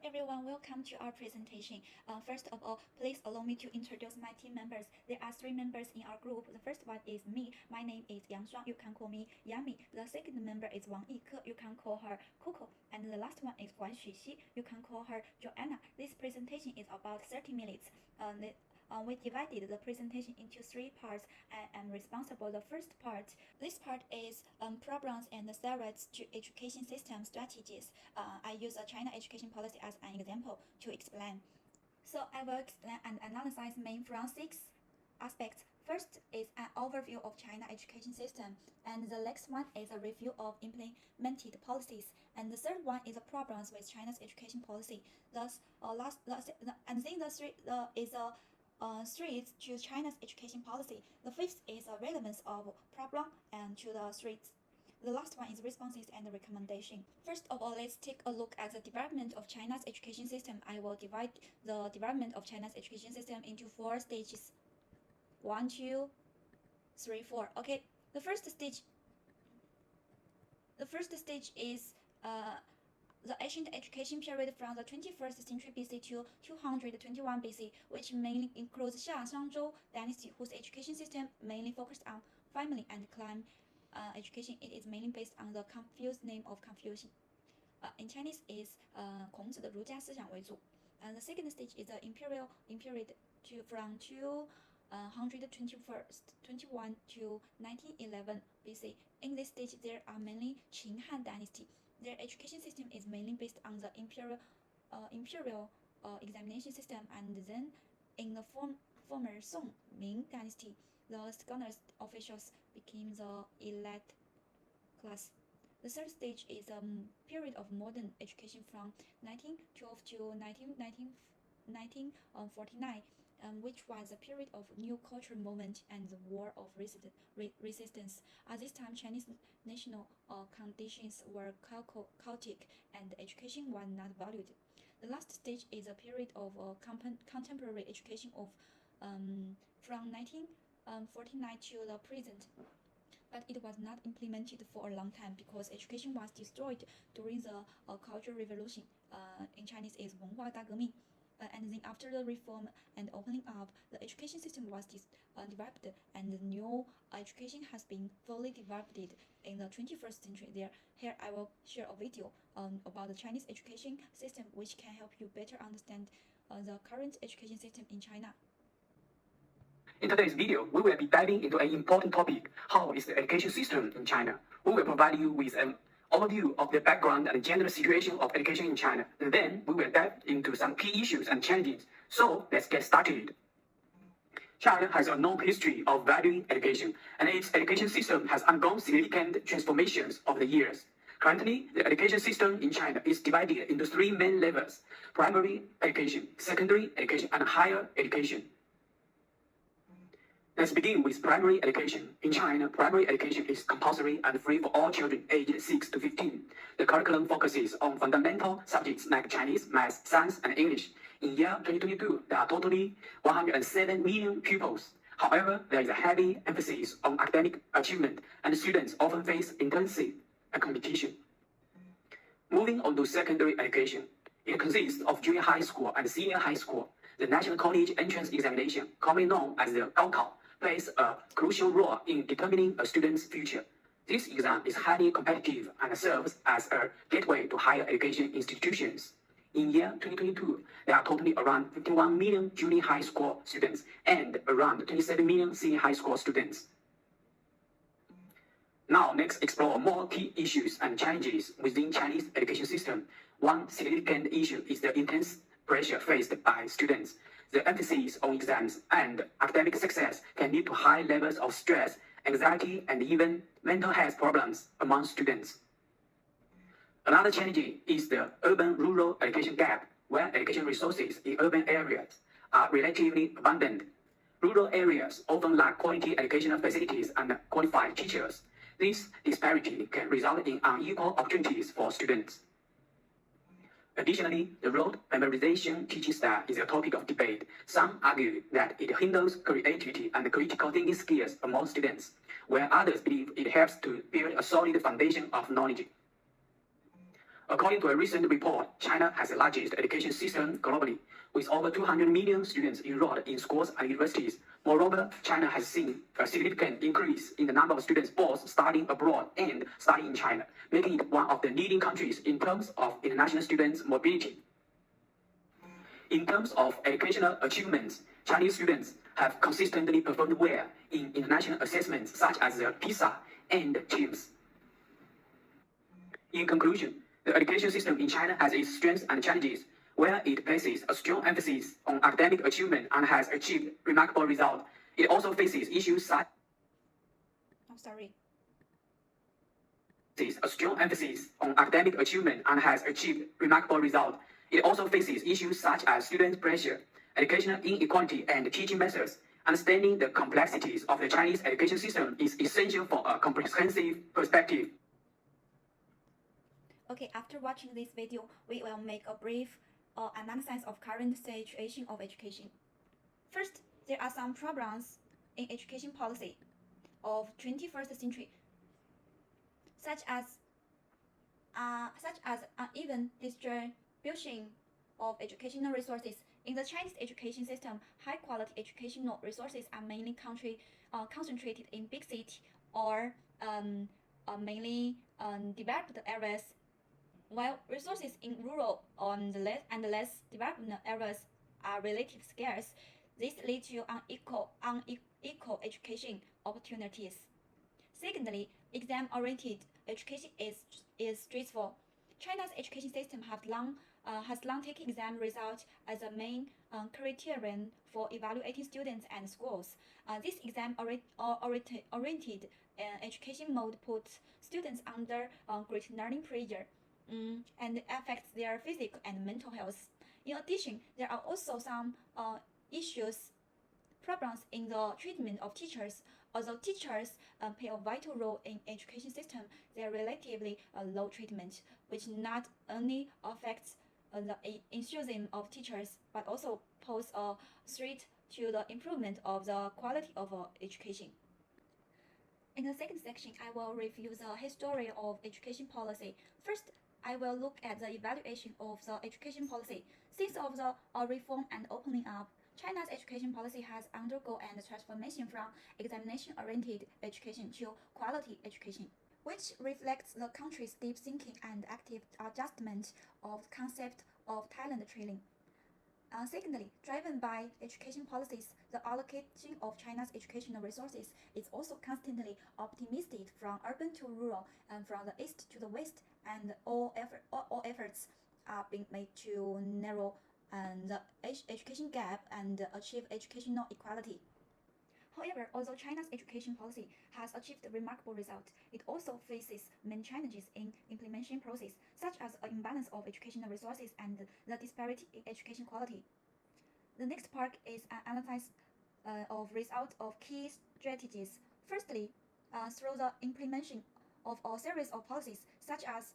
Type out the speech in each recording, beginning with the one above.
everyone, welcome to our presentation. First of all, please allow me to introduce my team members. There are three members in our group. The first one is me. My name is Yang Shuang. You can call me Yami. The second member is Wang Yike. You can call her Coco. And the last one is Guan Xuxi. You can call her Joanna. This presentation is about 30 minutes. We divided the presentation into three parts. I am responsible for the first part. This part is problems and threats to education system strategies. I use a China education policy as an example to explain. So I will explain and analyze main from six aspects. First is an overview of China education system, and the next one is a review of implemented policies, and the third one is the problems with China's education policy. Thus, and then the threats to China's education policy. The fifth is a relevance of problem and to the threats. The last one is responses and recommendation. First of all, let's take a look at the development of China's education system. I will divide the development of China's education system into 4 stages. 1, 2, 3, 4. Okay, the first stage is the ancient education period from the 21st century BC to 221 BC, which mainly includes Xia Shangzhou dynasty, whose education system mainly focused on family and clan education. It is mainly based on the confused name of Confucius. In Chinese is 孔子的儒家思想为主. And the second stage is the imperial period from 221 to 1911 BC. In this stage, there are mainly Qin Han dynasty. Their education system is mainly based on the imperial examination system, and then in the former Song Ming dynasty, the scholars officials became the elite class. The third stage is a period of modern education from 1912 to 1949, which was a period of new cultural movement and the war of resistance. At this time, Chinese national conditions were chaotic and education was not valued. The last stage is a period of contemporary education of from 1949 to the present. But it was not implemented for a long time because education was destroyed during the Cultural Revolution. In Chinese is 文化大革命. And then after the reform and opening up, the education system was developed, and the new education has been fully developed in the 21st century. Here I will share a video about the Chinese education system, which can help you better understand the current education system in China. In today's video, we will be diving into an important topic: how is the education system in China? We will provide you with an overview of the background and general situation of education in China. And then we will dive into some key issues and challenges. So let's get started. China has a long history of valuing education, and its education system has undergone significant transformations over the years. Currently, the education system in China is divided into 3 main levels: primary education, secondary education, and higher education. Let's begin with primary education. In China, primary education is compulsory and free for all children aged 6 to 15. The curriculum focuses on fundamental subjects like Chinese, math, science, and English. In year 2022, there are totally 107 million pupils. However, there is a heavy emphasis on academic achievement, and students often face intensive competition. Moving on to secondary education. It consists of junior high school and senior high school. The National College Entrance Examination, commonly known as the Gaokao, plays a crucial role in determining a student's future. This exam is highly competitive and serves as a gateway to higher education institutions. In year 2022, there are totally around 51 million junior high school students and around 27 million senior high school students. Now, let's explore more key issues and challenges within Chinese education system. One significant issue is the intense pressure faced by students. The emphasis on exams and academic success can lead to high levels of stress, anxiety, and even mental health problems among students. Another challenge is the urban-rural education gap, where education resources in urban areas are relatively abundant. Rural areas often lack quality educational facilities and qualified teachers. This disparity can result in unequal opportunities for students. Additionally, the rote memorization teaching style is a topic of debate. Some argue that it hinders creativity and critical thinking skills among students, while others believe it helps to build a solid foundation of knowledge. According to a recent report, China has the largest education system globally, with over 200 million students enrolled in schools and universities. Moreover, China has seen a significant increase in the number of students both studying abroad and studying in China, making it one of the leading countries in terms of international students' mobility. In terms of educational achievements, Chinese students have consistently performed well in international assessments such as the PISA and TIMSS. In conclusion, the education system in China has its strengths and challenges, where it places a strong emphasis on academic achievement and has achieved remarkable results. It also faces issues such a strong emphasis on academic achievement and has achieved remarkable results. It also faces issues such as student pressure, educational inequality, and teaching methods. Understanding the complexities of the Chinese education system is essential for a comprehensive perspective. Okay, after watching this video, we will make a brief analysis of current situation of education. First, there are some problems in education policy of 21st century, such as uneven distribution of educational resources. In the Chinese education system, high-quality educational resources are mainly concentrated in big cities or mainly developed areas, while resources in rural and less developed areas are relatively scarce. This leads to unequal education opportunities. Secondly, exam-oriented education is stressful. China's education system has long taken exam results as a main criterion for evaluating students and schools. This exam-oriented education mode puts students under great learning pressure and affects their physical and mental health. In addition, there are also some problems in the treatment of teachers. Although teachers play a vital role in education system, their relatively low treatment, which not only affects the enthusiasm of teachers, but also pose a threat to the improvement of the quality of education. In the second section, I will review the history of education policy. First, I will look at the evaluation of the education policy. Since of the reform and opening up, China's education policy has undergone a transformation from examination-oriented education to quality education, which reflects the country's deep thinking and active adjustment of the concept of talent training. Secondly, driven by education policies, the allocation of China's educational resources is also constantly optimistic from urban to rural and from the east to the west, and all efforts are being made to narrow the education gap and achieve educational equality. However, although China's education policy has achieved remarkable results, it also faces many challenges in implementation process, such as an imbalance of educational resources and the disparity in education quality. The next part is an analysis of results of key strategies. Firstly, through the implementation of a series of policies, such as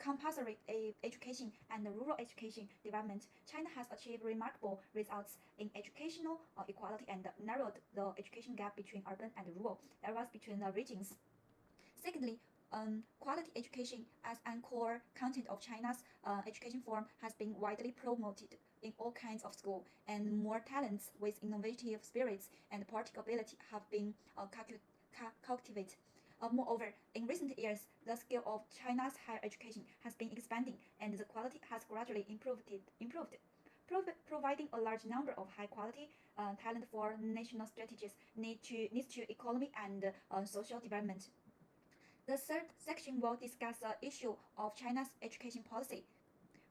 compulsory education and rural education development, China has achieved remarkable results in educational equality and narrowed the education gap between urban and rural areas between the regions. Secondly, quality education as an core content of China's education form has been widely promoted in all kinds of schools, and more talents with innovative spirits and political ability have been cultivated. Moreover, in recent years, the scale of China's higher education has been expanding, and the quality has gradually improved, providing a large number of high-quality talent for national strategies needs to economy and social development. The third section will discuss the issue of China's education policy,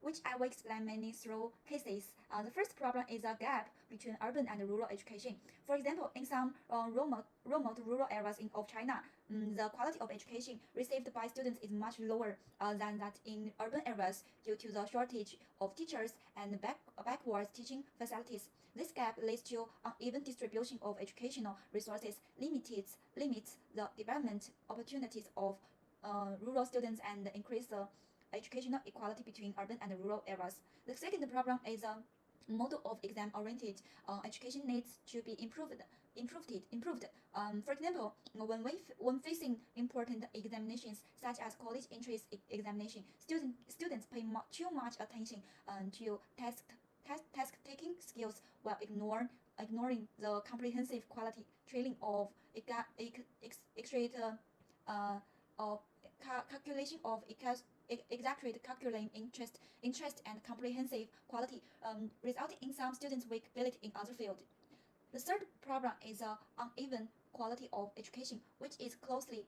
which I will explain mainly through cases. The first problem is a gap between urban and rural education. For example, in some remote rural areas of China, the quality of education received by students is much lower than that in urban areas due to the shortage of teachers and backwards teaching facilities. This gap leads to uneven distribution of educational resources, limits the development opportunities of rural students, and increase the educational equality between urban and rural areas. The second problem is model of exam-oriented education needs to be improved. For example, when facing important examinations such as college entrance examination, students pay too much attention to task taking skills while ignoring the comprehensive quality training of extrate of calculation of exaggerate calculating interest and comprehensive quality, resulting in some students' weak ability in other fields. The third problem is uneven quality of education, which is closely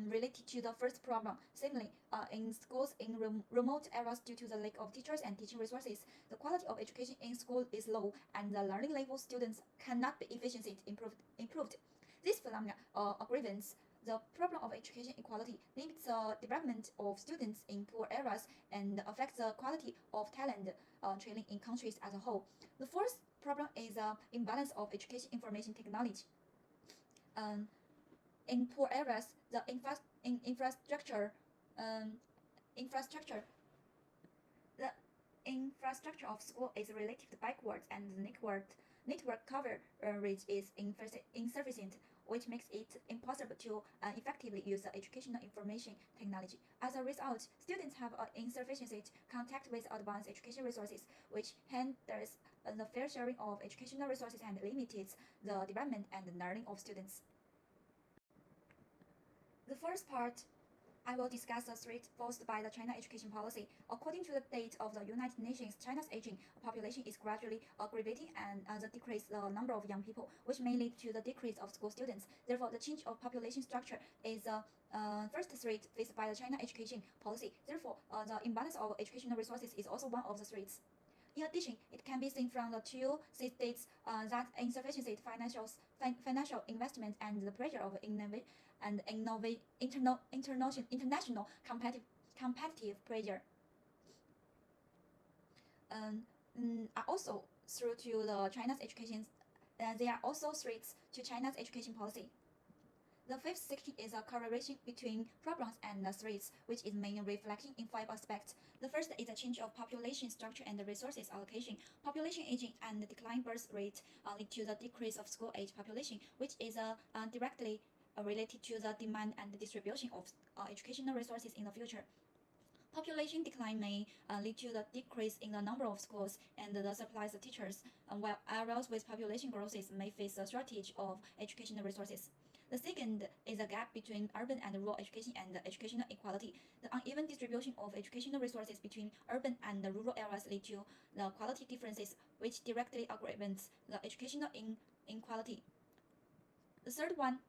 related to the first problem. Similarly, in schools in remote areas due to the lack of teachers and teaching resources, the quality of education in school is low, and the learning level students cannot be efficiently improved. This phenomenon aggravates the problem of education equality, limits the development of students in poor areas, and affects the quality of talent training in countries as a whole. The fourth problem is imbalance of education information technology. In poor areas, the um, infrastructure the infrastructure of school is relatively backwards, and the network coverage is insufficient, which makes it impossible to effectively use the educational information technology. As a result, students have insufficient contact with advanced education resources, which hinders the fair sharing of educational resources and limits the development and learning of students. The first part, I will discuss the threat posed by the China education policy. According to the data of the United Nations, China's aging population is gradually aggravating and the decrease the number of young people, which may lead to the decrease of school students. Therefore, the change of population structure is the first threat faced by the China education policy. Therefore, the imbalance of educational resources is also one of the threats. In addition, it can be seen from the two states that insufficient financial investment and the pressure of international competitive pressure are also through to the China's education. They are also threats to China's education policy. The fifth section is a correlation between problems and the threats, which is mainly reflecting in five aspects. The first is a change of population structure and the resources allocation. Population aging and the decline birth rate lead to the decrease of school age population, which is directly related to the demand and the distribution of educational resources in the future. Population decline may lead to the decrease in the number of schools and the supplies of teachers, while areas with population growth may face a shortage of educational resources. The second is a gap between urban and rural education and educational equality. The uneven distribution of educational resources between urban and rural areas lead to the quality differences, which directly aggravates the educational inequality. The third one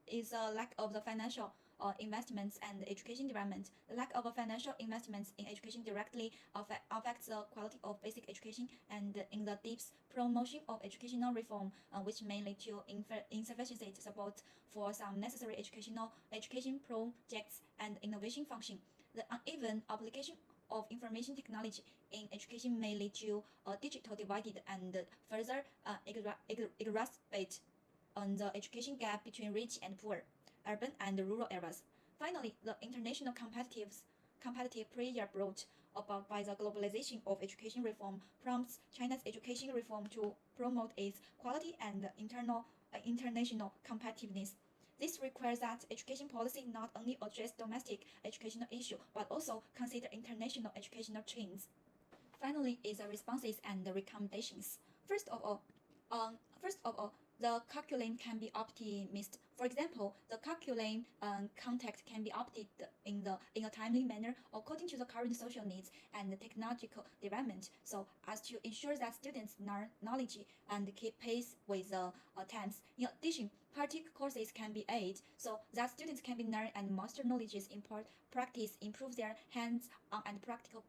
is a lack of the financial investments and education development. The lack of financial investments in education directly affects the quality of basic education and in the depth promotion of educational reform, which may lead to insufficient support for some necessary education projects and innovation function. The uneven application of information technology in education may lead to a digital divided and further exacerbate on the education gap between rich and poor, urban and rural areas. Finally, the international competitive pressure brought about by the globalization of education reform prompts China's education reform to promote its quality and international competitiveness. This requires that education policy not only address domestic educational issues but also consider international educational trends. Finally, is the responses and the recommendations. First of all, the curriculum can be optimized. For example, the curriculum content can be opted in a timely manner according to the current social needs and the technological development, so as to ensure that students learn knowledge and keep pace with the times. In addition, practical courses can be added so that students can be learn and master knowledges in practice, improve their hands-on and practical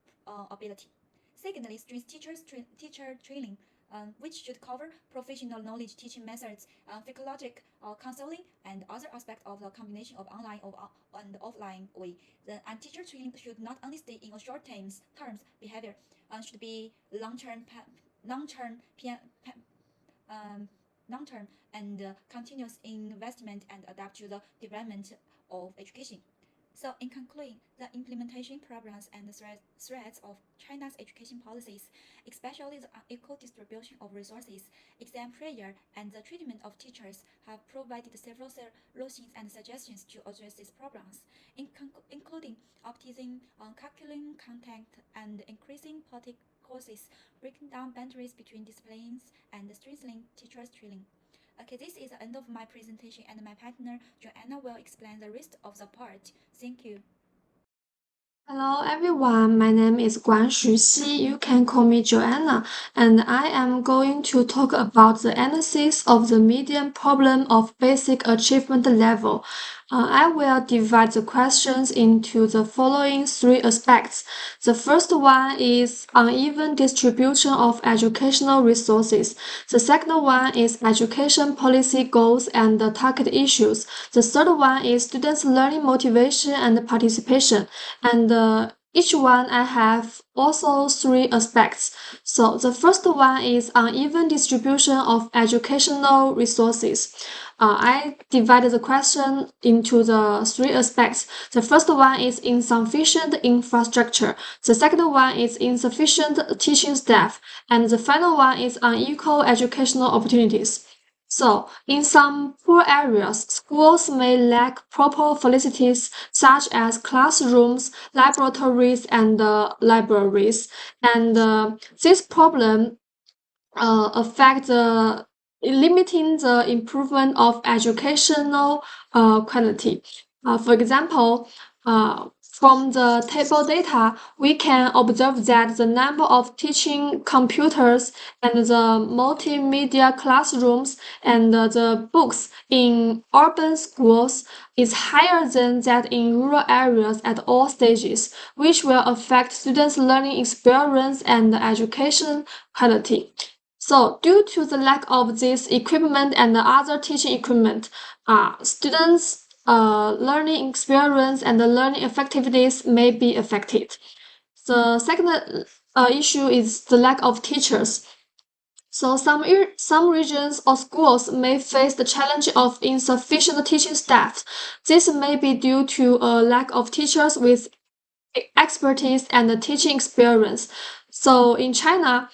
ability. Secondly, teacher training, which should cover professional knowledge teaching methods, psychological counseling, and other aspects of the combination of online and offline way. And teacher training should not only stay in a short terms behavior, should be long-term, um, long-term and continuous investment and adapt to the development of education. So, in concluding, the implementation problems and the threats of China's education policies, especially the unequal distribution of resources, exam pressure, and the treatment of teachers, have provided several solutions and suggestions to address these problems, including optimizing curriculum content and increasing politics courses, breaking down boundaries between disciplines, and strengthening teachers' training. Okay, this is the end of my presentation, and my partner Joanna will explain the rest of the part. Thank you. Hello everyone, my name is Guan Xuxi. You can call me Joanna, and I am going to talk about the analysis of the median problem of basic achievement level. I will divide the questions into the following three aspects. The first one is uneven distribution of educational resources. The second one is education policy goals and the target issues. The third one is students' learning motivation and participation. And each one I have also three aspects. So the first one is uneven distribution of educational resources. I divided the question into the three aspects. The first one is insufficient infrastructure. The second one is insufficient teaching staff. And the final one is unequal educational opportunities. So, in some poor areas, schools may lack proper facilities such as classrooms, laboratories, and libraries. And this problem affect the limiting the improvement of educational quality. For example, from the table data, we can observe that the number of teaching computers and the multimedia classrooms and the books in urban schools is higher than that in rural areas at all stages, which will affect students' learning experience and education quality. So, due to the lack of this equipment and the other teaching equipment, students' learning experience and the learning effectiveness may be affected. The second issue is the lack of teachers. So some regions or schools may face the challenge of insufficient teaching staff. This may be due to a lack of teachers with expertise and teaching experience. So in China,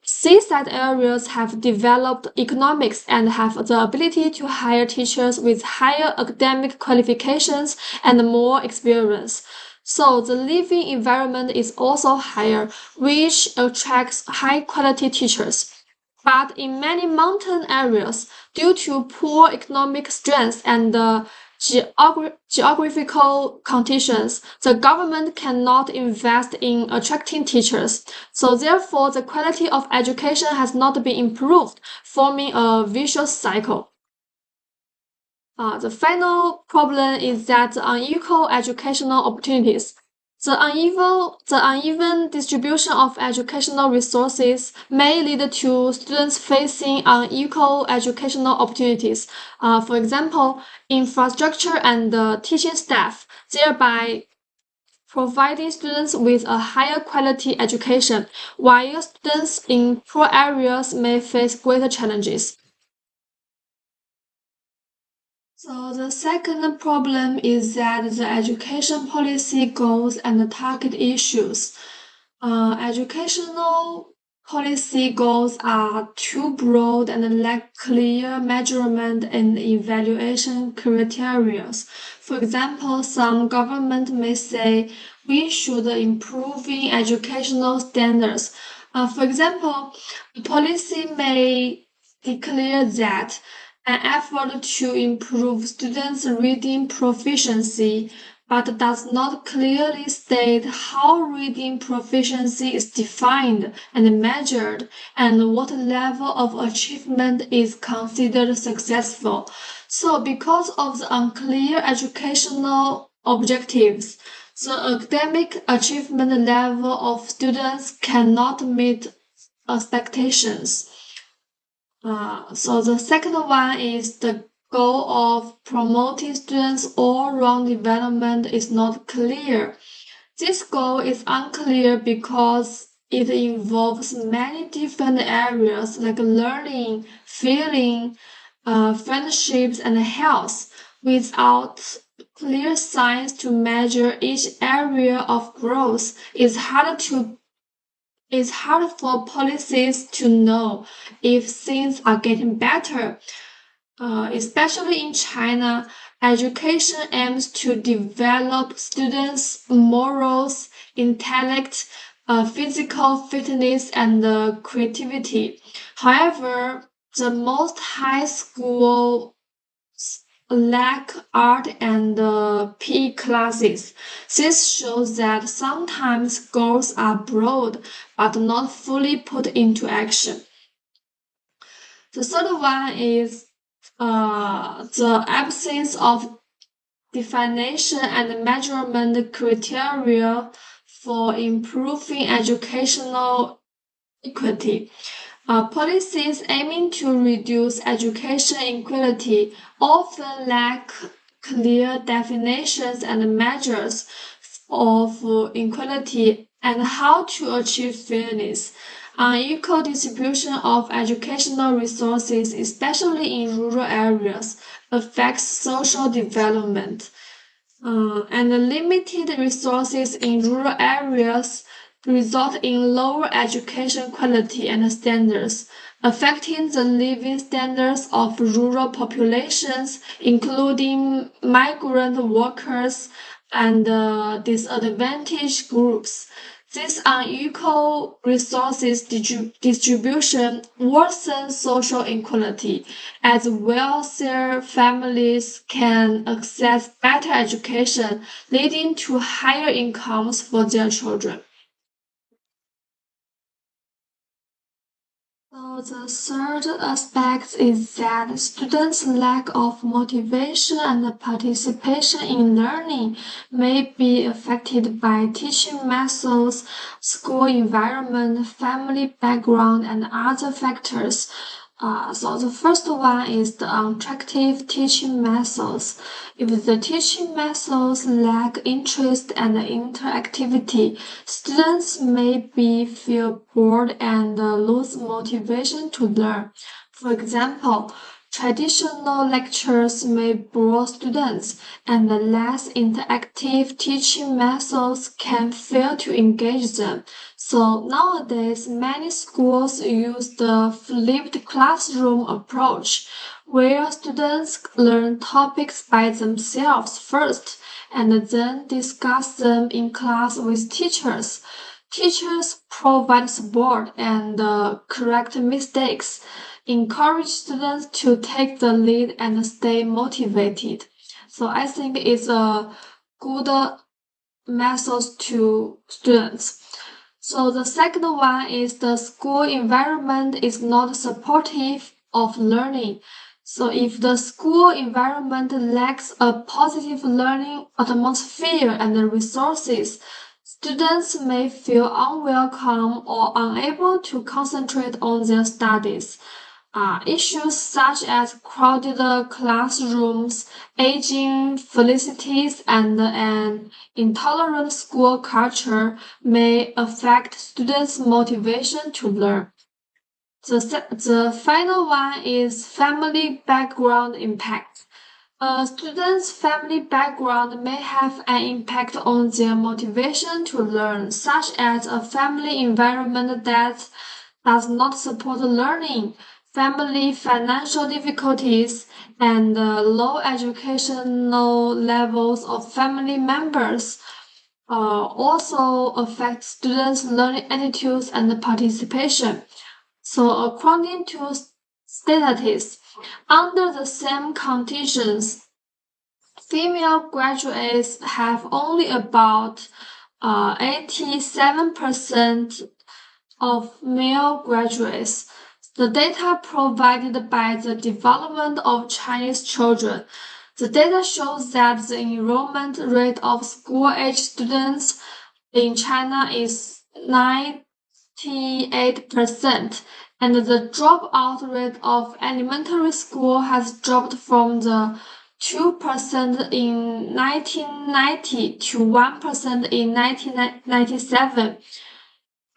seaside areas have developed economics and have the ability to hire teachers with higher academic qualifications and more experience. So the living environment is also higher, which attracts high quality teachers. But in many mountain areas, due to poor economic strength and geographical conditions, the government cannot invest in attracting teachers. So therefore, the quality of education has not been improved, forming a vicious cycle. The final problem is that the unequal educational opportunities. The uneven distribution of educational resources may lead to students facing unequal educational opportunities. For example, infrastructure and teaching staff, thereby providing students with a higher quality education, while students in poor areas may face greater challenges. So the second problem is that the education policy goals and the target issues. Educational policy goals are too broad and lack clear measurement and evaluation criteria. For example, some government may say we should improving educational standards. For example, the policy may declare that an effort to improve students' reading proficiency, but does not clearly state how reading proficiency is defined and measured and what level of achievement is considered successful. So, because of the unclear educational objectives, the academic achievement level of students cannot meet expectations. So the second one is the goal of promoting students' all-round development is not clear. This goal is unclear because it involves many different areas like learning, feeling, friendships, and health without clear signs to measure each area of growth, it's hard for policies to know if things are getting better. Especially in China, education aims to develop students' morals, intellect, physical fitness, and creativity. However, the most high school lack art and PE classes. This shows that sometimes goals are broad but not fully put into action. The third one is the absence of definition and measurement criteria for improving educational equity. Policies aiming to reduce education inequality often lack clear definitions and measures of inequality and how to achieve fairness. Unequal distribution of educational resources, especially in rural areas, affects social development. And the limited resources in rural areas result in lower education quality and standards, affecting the living standards of rural populations, including migrant workers and disadvantaged groups. This unequal resources distribution worsens social inequality, as wealthier families can access better education, leading to higher incomes for their children. So the third aspect is that students' lack of motivation and participation in learning may be affected by teaching methods, school environment, family background, and other factors. So the first one is the unattractive teaching methods. If the teaching methods lack interest and interactivity, students may feel bored and lose motivation to learn. For example, traditional lectures may bore students, and the less interactive teaching methods can fail to engage them. So nowadays, many schools use the flipped classroom approach, where students learn topics by themselves first and then discuss them in class with teachers. Teachers provide support and correct mistakes, encourage students to take the lead and stay motivated. So I think it's a good method to students. So the second one is the school environment is not supportive of learning. So if the school environment lacks a positive learning atmosphere and resources, students may feel unwelcome or unable to concentrate on their studies. Issues such as crowded classrooms, aging facilities, and an intolerant school culture may affect students' motivation to learn. The final one is family background impact. A student's family background may have an impact on their motivation to learn, such as a family environment that does not support learning, family financial difficulties, and low educational levels of family members also affect students' learning attitudes and participation. So according to statistics, under the same conditions, female graduates have only about 87% of male graduates. The data provided by the Development of Chinese Children. The data shows that the enrollment rate of school-age students in China is 98%, and the dropout rate of elementary school has dropped from the 2% in 1990 to 1% in 1997.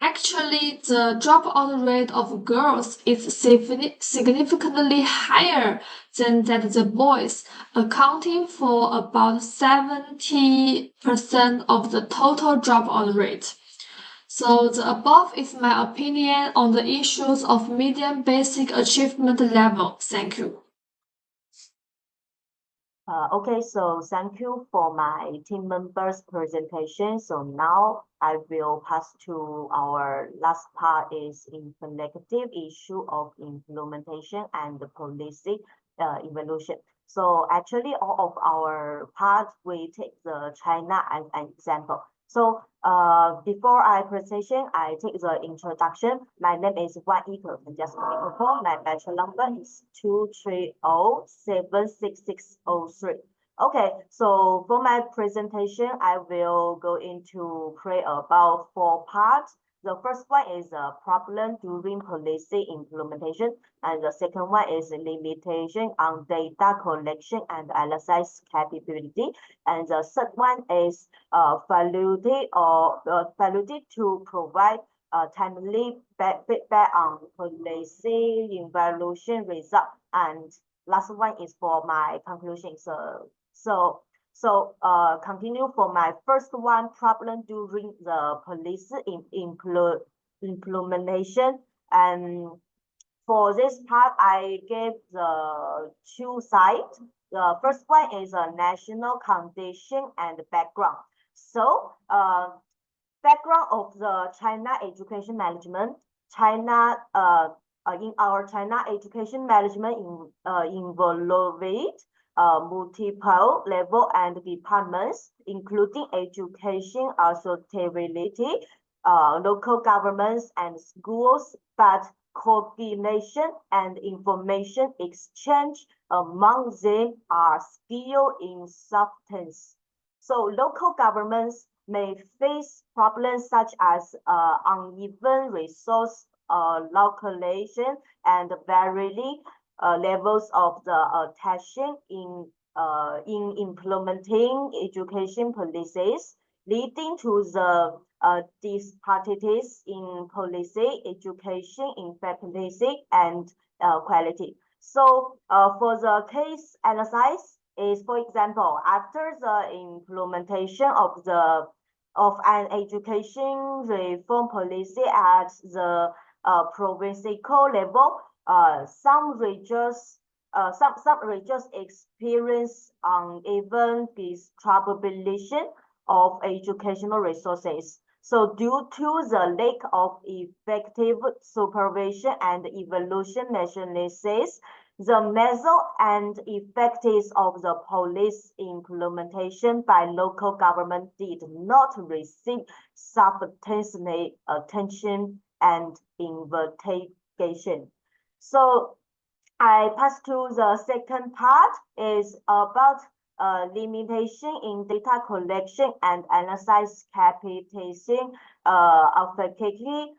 Actually, the dropout rate of girls is significantly higher than that of the boys, accounting for about 70% of the total dropout rate. So the above is my opinion on the issues of medium basic achievement level. Thank you. Okay, so thank you for my team members' presentation. So now I will pass to our last part is interactive issue of implementation and the policy evolution. So actually all of our parts, we take the China as an example. So before I presentation, I take the introduction. My name is Wan Yike, and just microphone. My bachelor number is 230766603. Okay, so for my presentation, I will go into create about 4 parts. The first one is a problem during policy implementation, and the second one is limitation on data collection and analysis capability, and the third one is faculty to provide timely feedback on policy evaluation result. And last one is for my conclusion. Continue for my first one, problem during the policy implementation. And for this part, I gave the 2 sides. The first one is a national condition and background. So, background of the China education management. China, in our China education management involved multiple level and departments, including education authority, local governments and schools, but coordination and information exchange among them are still in substance. So local governments may face problems such as uneven resource allocation and varying levels of the attention in implementing education policies, leading to the disparities in policy, education effectiveness, and quality. So for the case analysis is, for example, after the implementation of an education reform policy at the provincial level, some regions experience uneven distribution of educational resources. So due to the lack of effective supervision and evaluation mechanisms, the method and effectiveness of the policy implementation by local government did not receive sufficient attention and investigation. So I pass to the second part is about limitation in data collection and analysis capacity effectively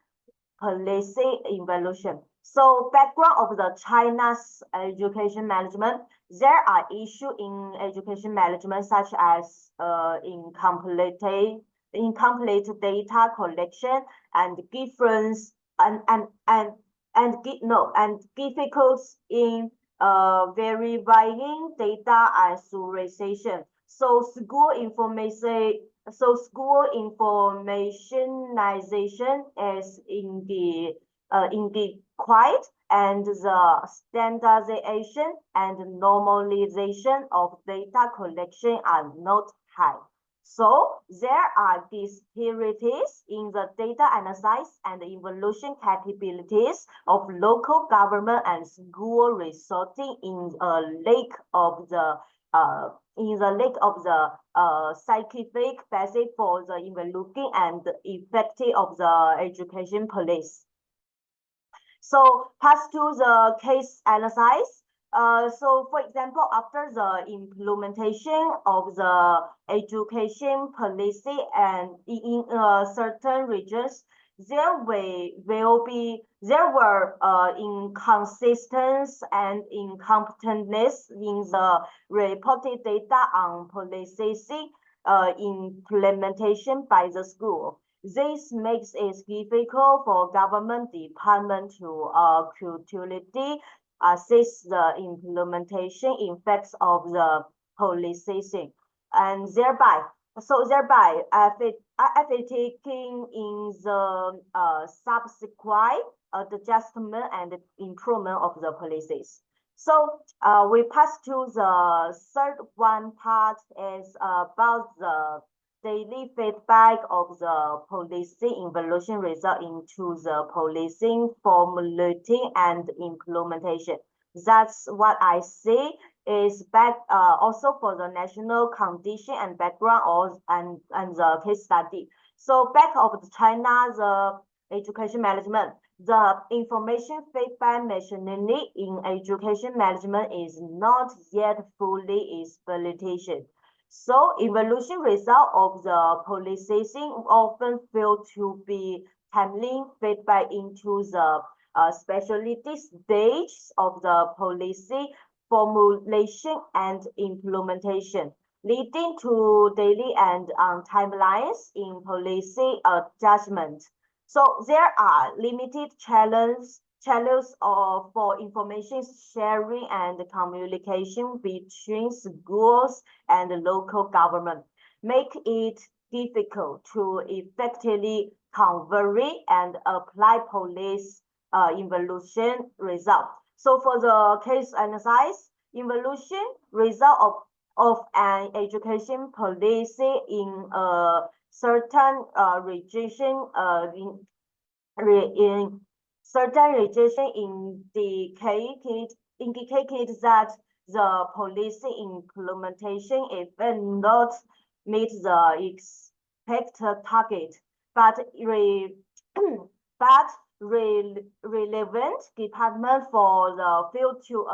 policy evaluation. So background of the China's education management, there are issues in education management such as incomplete data collection and difference and difficulties in verifying data authorization. So school informationization is in the quiet, and the standardization and normalization of data collection are not high. So there are disparities in the data analysis and evaluation capabilities of local government and school, resulting in a lack of the scientific basis for the evaluating and effective of the education policy. So pass to the case analysis. So for example, after the implementation of the education policy and in certain regions, there were inconsistencies and incompetentness in the reported data on policy implementation by the school. This makes it difficult for government department to accurately assess the implementation effects of the policing, and thereby affecting in the subsequent adjustment and improvement of the policies. So we pass to the third one part is about the daily feedback of the policing evaluation result into the policing formulating and implementation. That's what I see is back also for the national condition and background and the case study. So back of China, the education management, the information feedback machinery in education management is not yet fully implemented. So evaluation result of the policing often fail to be timely feedback into the specialty stage of the policy formulation and implementation, leading to daily and timelines in policy adjustment. So there are limited channels for information sharing and communication between schools and local government, make it difficult to effectively convey and apply police evaluation result. So for the case analysis, evaluation result of an education policy in a certain region in certain region indicated that the policy implementation even not meet the expected target, but relevant department for the field to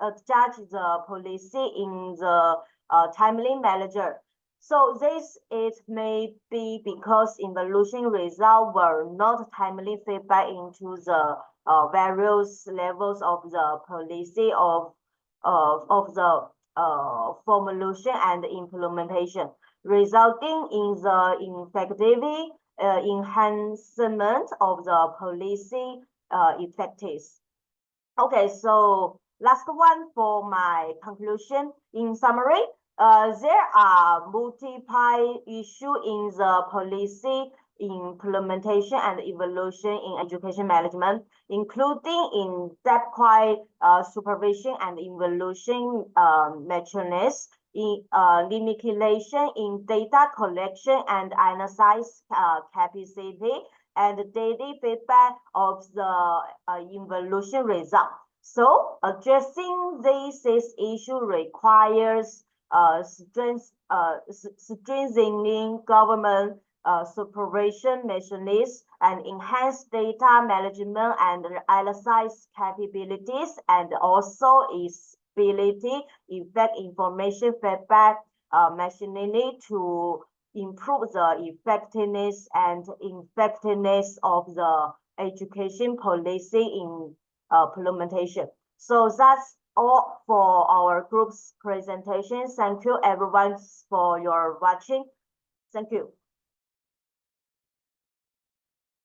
adjust the policy in the timely manner. So this it may be because evaluation results were not timely feedback into the various levels of the policy of the formulation and implementation, resulting in the effective enhancement of the policy effectiveness. Okay, so last one for my conclusion. In summary, there are multiple issues in the policy implementation and evaluation in education management, including in depth supervision and evaluation mechanisms, in limitation in data collection and analysis capacity, and daily feedback of the evaluation result. So addressing this issue requires strengthening government supervision mechanisms and enhanced data management and analysis capabilities, and also its ability effect information feedback machinery to improve the effectiveness of the education policy in implementation. So that's all for our group's presentation. Thank you everyone for your watching. Thank you.